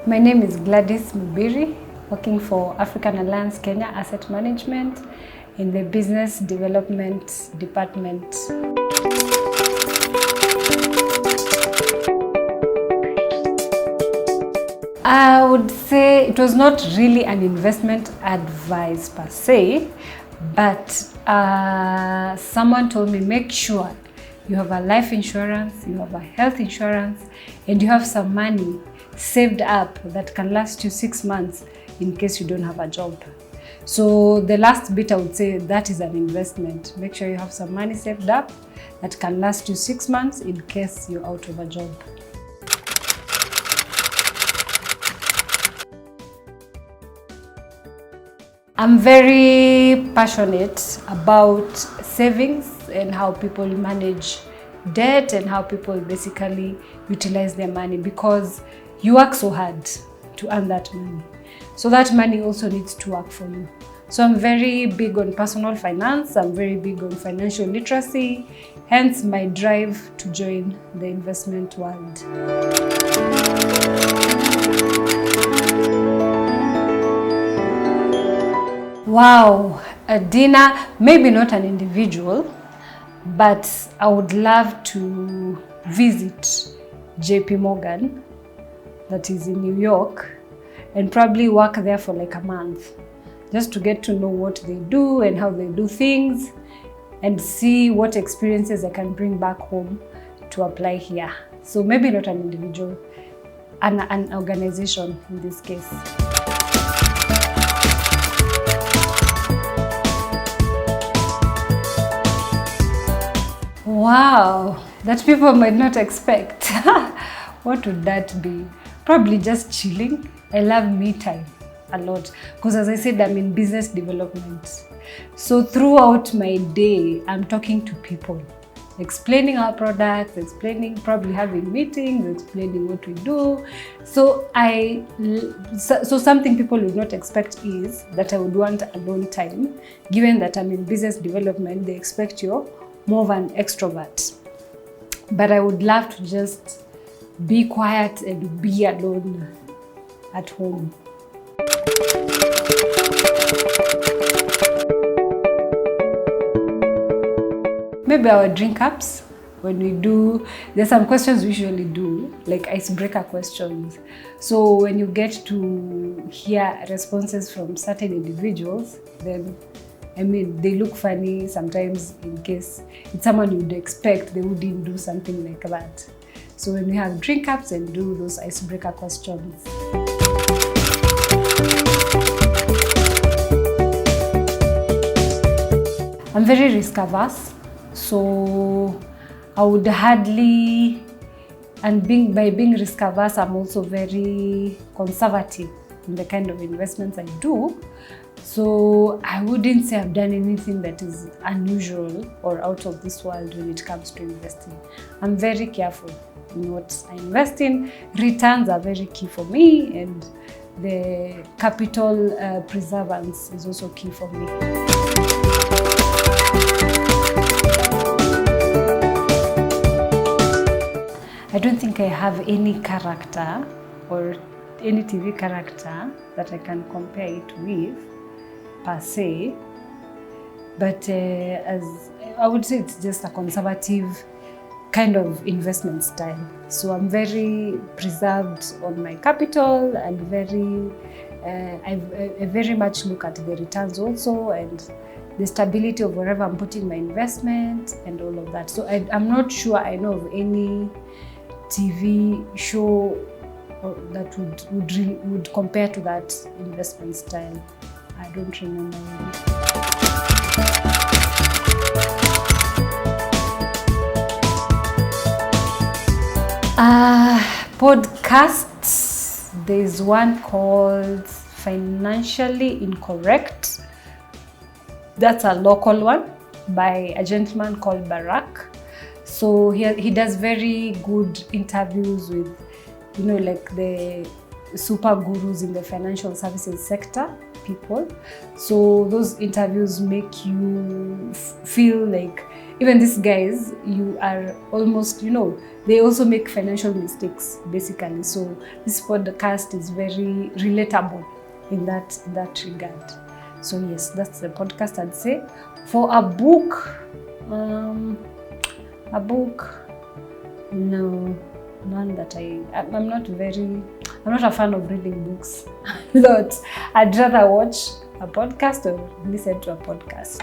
My name is Gladys Mubiri, working for African Alliance Kenya Asset Management in the Business Development Department. I would say it was not really an investment advice per se, but someone told me make sure you have a life insurance, you have a health insurance, and you have some money saved up that can last you 6 months in case you don't have a job. So the last bit I would say that is an investment. Make sure you have some money saved up that can last you 6 months in case you're out of a job. I'm very passionate about savings and how people manage debt and how people basically utilize their money, because you work so hard to earn that money. So that money also needs to work for you. So I'm very big on personal finance. I'm very big on financial literacy, hence my drive to join the investment world. Wow, a dinner, maybe not an individual, but I would love to visit JP Morgan, that is in New York, and probably work there for like a month, just to get to know what they do and how they do things, and see what experiences I can bring back home to apply here. So maybe not an individual, an organization in this case. Wow, that people might not expect. What would that be? Probably just chilling. I love me time a lot because, as I said, I'm in business development. So throughout my day, I'm talking to people, explaining our products, probably having meetings, explaining what we do. So something people would not expect is that I would want alone time. Given that I'm in business development, they expect you're more of an extrovert. But I would love to just be quiet and be alone at home. Maybe our drink ups, when we do, there's some questions we usually do, like icebreaker questions. So when you get to hear responses from certain individuals, then they look funny sometimes in case it's someone you'd expect they wouldn't do something like that. So when we have drink ups and do those icebreaker questions. I'm very risk averse, so I would hardly, by being risk averse, I'm also very conservative in the kind of investments I do. So I wouldn't say I've done anything that is unusual or out of this world when it comes to investing. I'm very careful in what I invest in. Returns are very key for me, and the capital preservance is also key for me. I don't think I have any character or any TV character that I can compare it with per se, but as I would say, it's just a conservative kind of investment style. So I'm very preserved on my capital, and I very much look at the returns also and the stability of wherever I'm putting my investment and all of that. So I'm not sure I know of any TV show that would compare to that investment style. I don't remember really. Podcasts, there's one called Financially Incorrect. That's a local one by a gentleman called Barack. So he does very good interviews with, like the super gurus in the financial services sector people. So those interviews make you feel like even these guys, you are almost, they also make financial mistakes, basically. So this podcast is very relatable in that regard. So yes, that's the podcast I'd say. For a book, no, none that I'm not a fan of reading books. But I'd rather watch a podcast or listen to a podcast.